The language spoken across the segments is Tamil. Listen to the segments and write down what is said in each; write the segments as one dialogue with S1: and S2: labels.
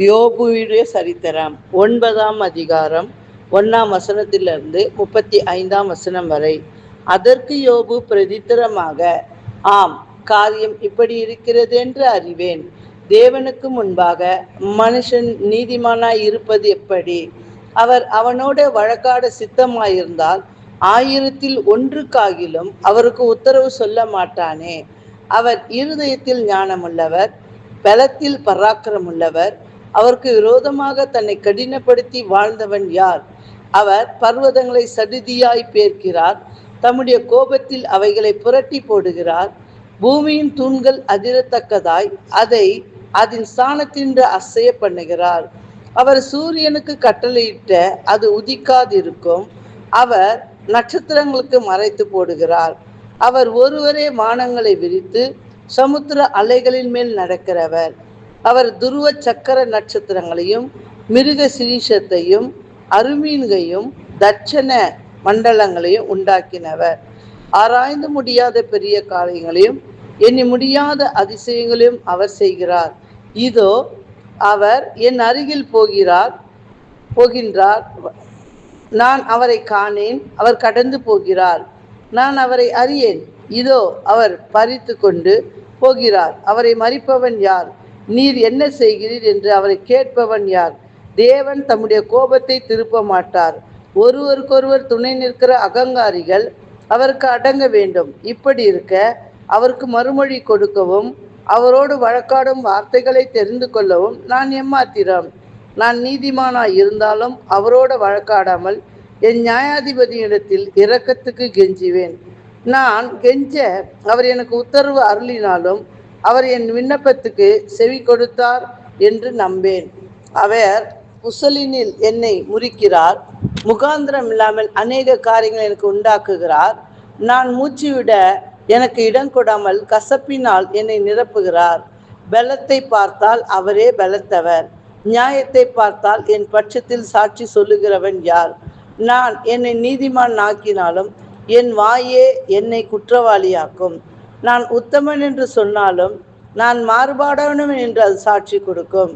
S1: யோபுடைய சரித்திரம் 9ஆம் அதிகாரம் 1ஆம் வசனத்திலிருந்து 35ஆம் வசனம் வரை. அதற்கு யோபு பிரதித்திரமாக, ஆம், காரியம் இப்படி இருக்கிறது என்று அறிவேன். தேவனுக்கு முன்பாக மனுஷன் நீதிமானாய் இருப்பது எப்படி? அவர் அவனோட வழக்காட சித்தமாயிருந்தால் 1000-ல் 1 அவருக்கு உத்தரவு சொல்ல மாட்டானே. அவர் இருதயத்தில் ஞானமுள்ளவர், பலத்தில் பராக்கிரமுள்ளவர். அவருக்கு விரோதமாக தன்னை கடினப்படுத்தி வாழ்ந்தவன் யார்? அவர் பர்வதங்களை சடுதியாய் பேர்க்கிறார், தம்முடைய கோபத்தில் அவைகளை புரட்டி போடுகிறார். பூமியின் தூண்கள் அதிரத்தக்கதாய் அதை அதன் ஸ்தானத்தின்று அசைய பண்ணுகிறார். அவர் சூரியனுக்கு கட்டளையிட்ட அது உதிக்காதிருக்கும். அவர் நட்சத்திரங்களுக்கு மறைத்து போடுகிறார். அவர் ஒருவரே வானங்களை விரித்து சமுத்திர அலைகளின் மேல் நடக்கிறவர். அவர் துருவ சக்கர நட்சத்திரங்களையும் மிருக சிரீஷத்தையும் அருமீன்கையும் தட்சண மண்டலங்களையும் உண்டாக்கினவர். ஆராய்ந்து முடியாத பெரிய காரியங்களையும் எண்ணி முடியாத அதிசயங்களையும் அவர் செய்கிறார். இதோ, அவர் என் அருகில் போகின்றார். நான் அவரை காணேன். அவர் கடந்து போகிறார். நான் அவரை அறியேன். இதோ, அவர் பறித்து கொண்டு போகிறார். அவரை மறிப்பவன் யார்? நீர் என்ன செய்கிறீர் என்று அவரை கேட்பவன் யார்? தேவன் தம்முடைய கோபத்தை திருப்ப மாட்டார். ஒருவருக்கொருவர் துணை நிற்கிற அகங்காரிகள் அவருக்கு அடங்க வேண்டும். இப்படி இருக்க அவருக்கு மறுமொழி கொடுக்கவும் அவரோடு வழக்காடும் வார்த்தைகளை தெரிந்து கொள்ளவும் நான் எம்மாத்திரம்? நான் நீதிமானாய் இருந்தாலும் அவரோடு வழக்காடாமல் என் நியாயாதிபதியிடத்தில் இரக்கத்துக்கு கெஞ்சுவேன். நான் கெஞ்ச அவர் எனக்கு உத்தரவு அருளினாலும் அவர் என் விண்ணப்பத்துக்கு செவி கொடுத்தார் என்று நம்பேன். அவர் புசலினில் என்னை முறிக்கிறார். முகாந்திரம் இல்லாமல் அநேக காரியங்கள் எனக்கு உண்டாக்குகிறார். நான் மூச்சுவிட எனக்கு இடம் கொடாமல் கசப்பினால் என்னை நிரப்புகிறார். பலத்தை பார்த்தால் அவரே பலத்தவர். நியாயத்தை பார்த்தால் என் பட்சத்தில் சாட்சி சொல்லுகிறவன் யார்? நான் என்னை நீதிமான் ஆக்கினாலும் என் வாயே என்னை குற்றவாளியாக்கும். நான் உத்தமன் என்று சொன்னாலும் நான் மாறுபாடானவன் என்று அது சாட்சி கொடுக்கும்.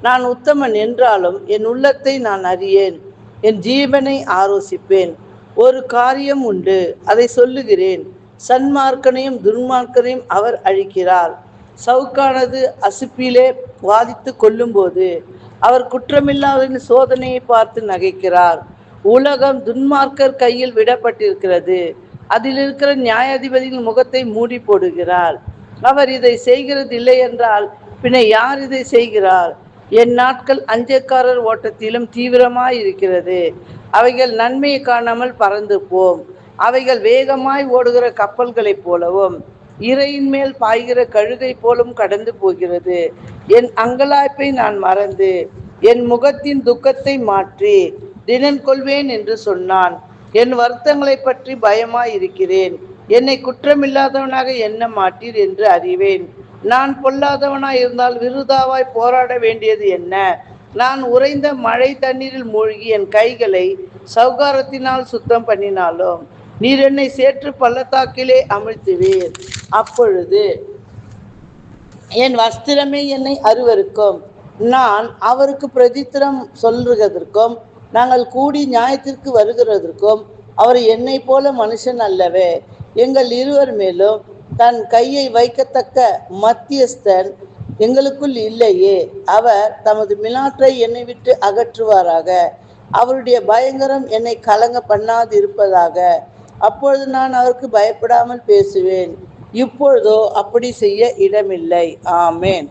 S1: நான் உத்தமன் என்றாலும் என் உள்ளத்தை நான் அறியேன். என் ஜீவனை ஆலோசிப்பேன். ஒரு காரியம் உண்டு, அதை சொல்லுகிறேன். சன்மார்க்கனையும் துன்மார்க்கனையும் அவர் அழிக்கிறார். சவுக்கானது அசுப்பிலே வாதித்து கொள்ளும்போது அவர் குற்றமில்லாதவரின் சோதனையை பார்த்து நகைக்கிறார். உலகம் துன்மார்க்கர் கையில் விடப்பட்டிருக்கிறது. அதில் இருக்கிற நியாயாதிபதியின் முகத்தை மூடி போடுகிறார். அவர் இதை செய்கிறது இல்லை என்றால் பின்ன யார் இதை செய்கிறார்? என் நாட்கள் அஞ்சக்காரர் ஓட்டத்திலும் தீவிரமாய் இருக்கிறது. அவைகள் நன்மையை காணாமல் பறந்து போம். அவைகள் வேகமாய் ஓடுகிற கப்பல்களைப் போலவும் இறையின் மேல் பாய்கிற கழுகை போலும் கடந்து போகிறது. என் அங்கலாய்ப்பை நான் மறந்து என் முகத்தின் துக்கத்தை மாற்றி தினம் கொள்வேன் என்று சொன்னான். என் வருத்தங்களை பற்றி பயமாய் இருக்கிறேன். என்னை குற்றமில்லாதவனாக எண்ண மாட்டீர் என்று அறிவேன். நான் பொல்லாதவனாய் இருந்தால் விருதாவாய் போராட வேண்டியது என்ன? நான் உறைந்த மழை தண்ணீரில் மூழ்கி என் கைகளை சௌகாரத்தினால் சுத்தம் பண்ணினாலும் நீர் என்னை சேற்று பள்ளத்தாக்கிலே அமிழ்த்துவீர். அப்பொழுது என் வஸ்திரமே என்னை அருவருக்கும். நான் அவருக்கு பிரதித்திரம் சொல்லுகிறதற்கும் நாங்கள் கூடி நியாயத்திற்கு வருகிறதற்கும் அவர் என்னை போல மனுஷன் அல்லவே. எங்கள் இருவர் மேலும் தன் கையை வைக்கத்தக்க மத்தியஸ்தன் எங்களுக்குள் இல்லையே. அவர் தமது மிலாற்றை என்னை விட்டு அகற்றுவாராக. அவருடைய பயங்கரம் என்னை கலங்க பண்ணாது இருப்பதாக. அப்பொழுது நான் அவருக்கு பயப்படாமல் பேசுவேன். இப்பொழுதோ அப்படி செய்ய இடமில்லை. ஆமேன்.